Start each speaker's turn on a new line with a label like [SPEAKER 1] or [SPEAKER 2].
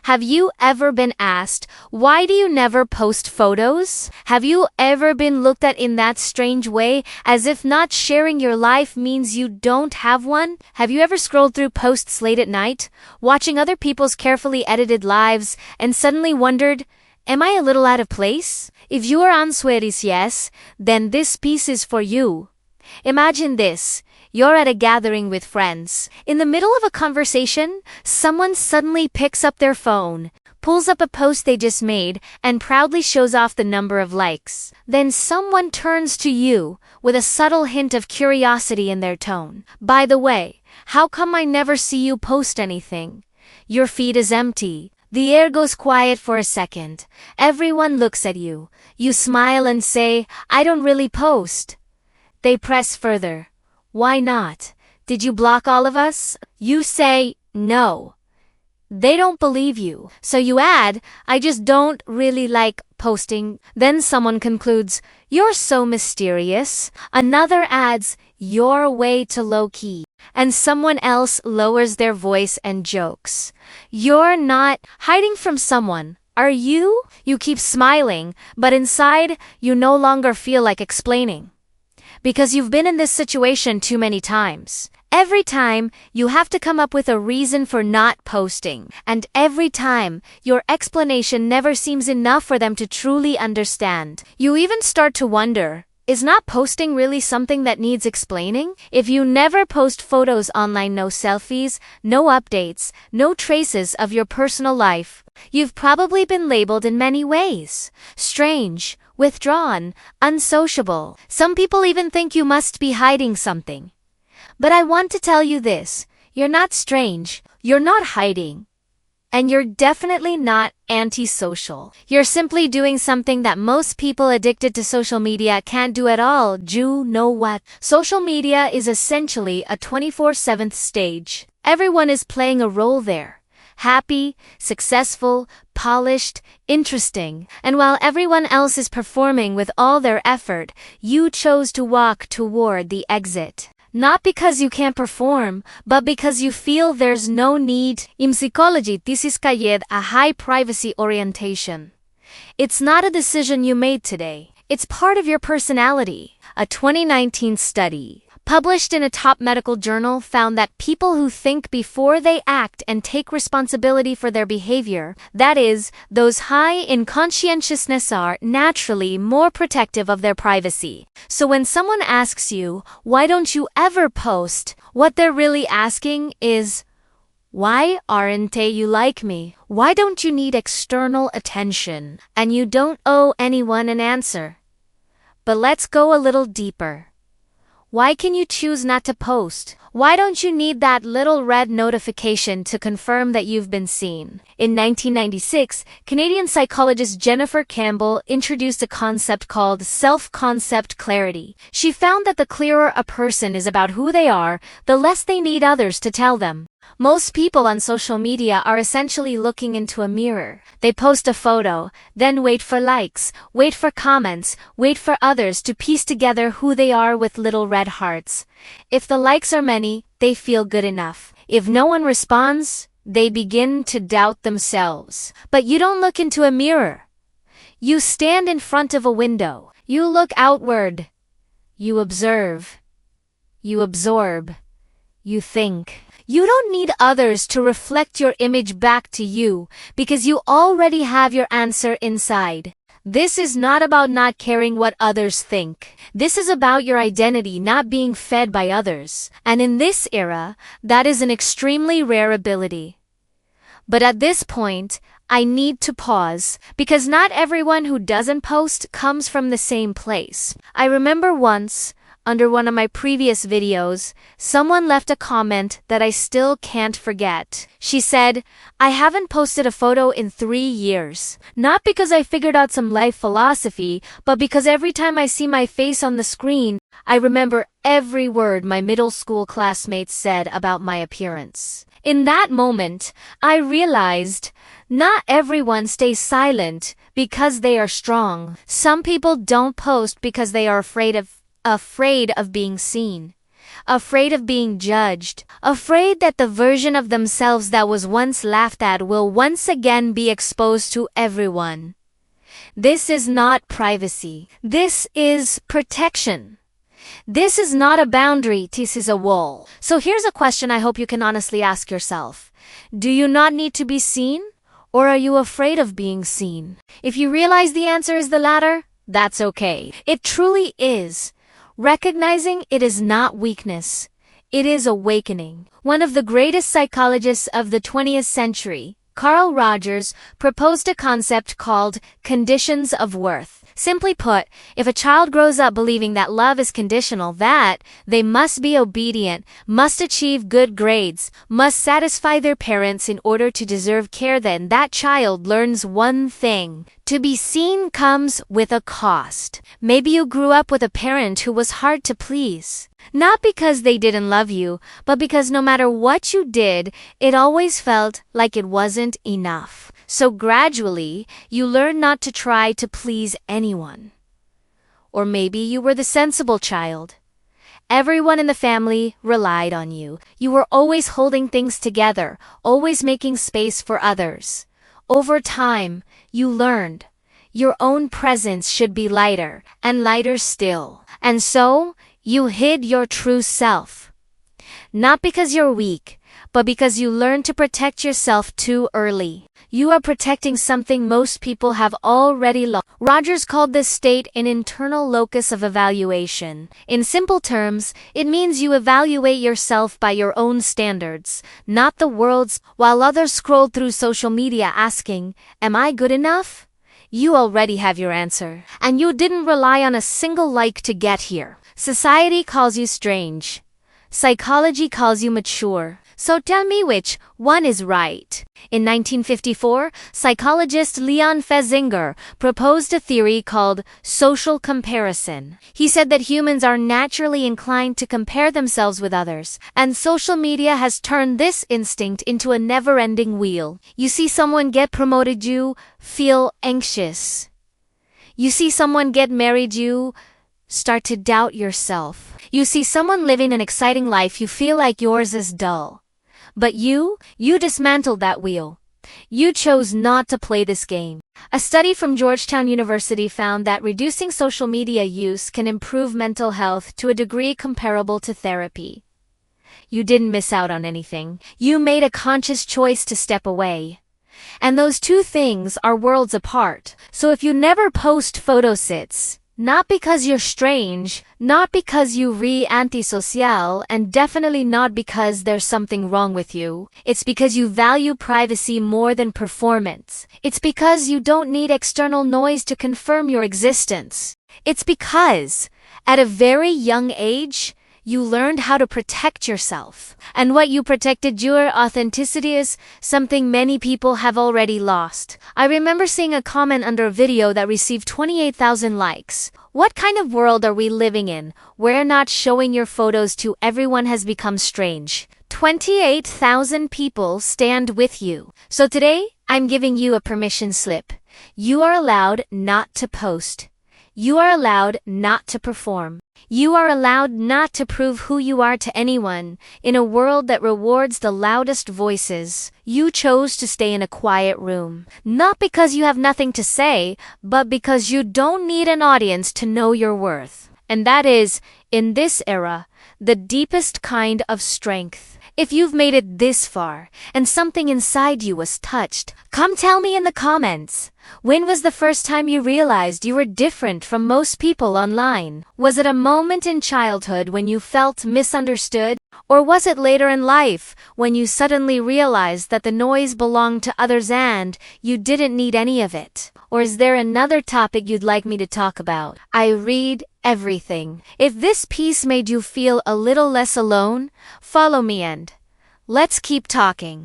[SPEAKER 1] Have you ever been asked, why do you never post photos? Have you ever been looked at in that strange way, as if not sharing your life means you don't have one? Have you ever scrolled through posts late at night, watching other people's carefully edited lives, and suddenly wondered, am I a little out of place? If your answer is yes, then this piece is for you. Imagine this. You're at a gathering with friends. In the middle of a conversation, someone suddenly picks up their phone, pulls up a post they just made, and proudly shows off the number of likes. Then someone turns to you with a subtle hint of curiosity in their tone. By the way, how come I never see you post anything? Your feed is empty. The air goes quiet for a second. Everyone looks at you. You smile and say, I don't really post. They press further. Why not? Did you block all of us? You say, no. They don't believe you. So you add, I just don't really like posting. Then someone concludes, you're so mysterious. Another adds, you're way too low-key. And someone else lowers their voice and jokes. You're not hiding from someone, are you? You keep smiling, but inside, you no longer feel like explaining. Because you've been in this situation too many times. Every time, you have to come up with a reason for not posting. And every time, your explanation never seems enough for them to truly understand. You even start to wonder, is not posting really something that needs explaining? If you never post photos online, no selfies, no updates, no traces of your personal life, you've probably been labeled in many ways. Strange, withdrawn, unsociable. Some people even think you must be hiding something. But I want to tell you this, you're not strange, you're not hiding. And you're definitely not antisocial. You're simply doing something that most people addicted to social media can't do at all. Do you know what? Social media is essentially a 24/7 stage. Everyone is playing a role there. Happy, successful, polished, interesting. And while everyone else is performing with all their effort, you chose to walk toward the exit. Not because you can't perform, but because you feel there's no need. In psychology, this is called a high privacy orientation. It's not a decision you made today. It's part of your personality. A 2019 study published in a top medical journal found that people who think before they act and take responsibility for their behavior, that is, those high in conscientiousness, are naturally more protective of their privacy. So when someone asks you, why don't you ever post? What they're really asking is, why aren't you like me? Why don't you need external attention? And you don't owe anyone an answer. But let's go a little deeper. Why can you choose not to post? Why don't you need that little red notification to confirm that you've been seen? In 1996, Canadian psychologist Jennifer Campbell introduced a concept called self-concept clarity. She found that the clearer a person is about who they are, the less they need others to tell them. Most people on social media are essentially looking into a mirror. They post a photo, then wait for likes, wait for comments, wait for others to piece together who they are with little red hearts. If the likes are many, they feel good enough. If no one responds, they begin to doubt themselves. But you don't look into a mirror. You stand in front of a window. You look outward. You observe. You absorb. You think. You don't need others to reflect your image back to you, because you already have your answer inside. This is not about not caring what others think. This is about your identity not being fed by others. And in this era, that is an extremely rare ability. But at this point, I need to pause, because not everyone who doesn't post comes from the same place. I remember once, under one of my previous videos, someone left a comment that I still can't forget. She said, I haven't posted a photo in 3 years. Not because I figured out some life philosophy, but because every time I see my face on the screen, I remember every word my middle school classmates said about my appearance. In that moment, I realized, not everyone stays silent because they are strong. Some people don't post because they are afraid of being seen. afraid of being judged, afraid that the version of themselves that was once laughed at will once again be exposed to everyone. This is not privacy. This is protection. This is not a boundary, this is a wall. So here's a question I hope you can honestly ask yourself. Do you not need to be seen? Or are you afraid of being seen? If you realize the answer is the latter, that's okay. It truly is. Recognizing it is not weakness. It is awakening. One of the greatest psychologists of the 20th century, Carl Rogers, proposed a concept called conditions of worth. Simply put, if a child grows up believing that love is conditional, that they must be obedient, must achieve good grades, must satisfy their parents in order to deserve care, then that child learns one thing. To be seen comes with a cost. Maybe you grew up with a parent who was hard to please. Not because they didn't love you, but because no matter what you did, it always felt like it wasn't enough. So gradually, you learn not to try to please anyone. Or maybe you were the sensible child. Everyone in the family relied on you. You were always holding things together, always making space for others. Over time, you learned your own presence should be lighter, and lighter still. And so, you hid your true self. Not because you're weak, but because you learned to protect yourself too early. You are protecting something most people have already lost. Rogers called this state an internal locus of evaluation. In simple terms, it means you evaluate yourself by your own standards, not the world's. While others scroll through social media asking, "Am I good enough?" You already have your answer. And you didn't rely on a single like to get here. Society calls you strange. Psychology calls you mature. So tell me which one is right. In 1954, psychologist Leon Festinger proposed a theory called social comparison. He said that humans are naturally inclined to compare themselves with others, and social media has turned this instinct into a never-ending wheel. You see someone get promoted, you feel anxious. You see someone get married, you start to doubt yourself. You see someone living an exciting life, you feel like yours is dull. But you dismantled that wheel. You chose not to play this game. A study from Georgetown University found that reducing social media use can improve mental health to a degree comparable to therapy. You didn't miss out on anything. You made a conscious choice to step away. And those two things are worlds apart. So if you never post photo sits, not because you're strange, not because you antisocial, and definitely not because there's something wrong with you. It's because you value privacy more than performance. It's because you don't need external noise to confirm your existence. It's because, at a very young age, you learned how to protect yourself. And what you protected, your authenticity, is something many people have already lost. I remember seeing a comment under a video that received 28,000 likes. What kind of world are we living in, where not showing your photos to everyone has become strange? 28,000 people stand with you. So today, I'm giving you a permission slip. You are allowed not to post. You are allowed not to perform. You are allowed not to prove who you are to anyone. In a world that rewards the loudest voices, you chose to stay in a quiet room. Not because you have nothing to say, but because you don't need an audience to know your worth. And that is, in this era, the deepest kind of strength. If you've made it this far, and something inside you was touched, come tell me in the comments. When was the first time you realized you were different from most people online? Was it a moment in childhood when you felt misunderstood? Or was it later in life, when you suddenly realized that the noise belonged to others and you didn't need any of it? Or is there another topic you'd like me to talk about? I read everything. If this piece made you feel a little less alone, follow me and let's keep talking.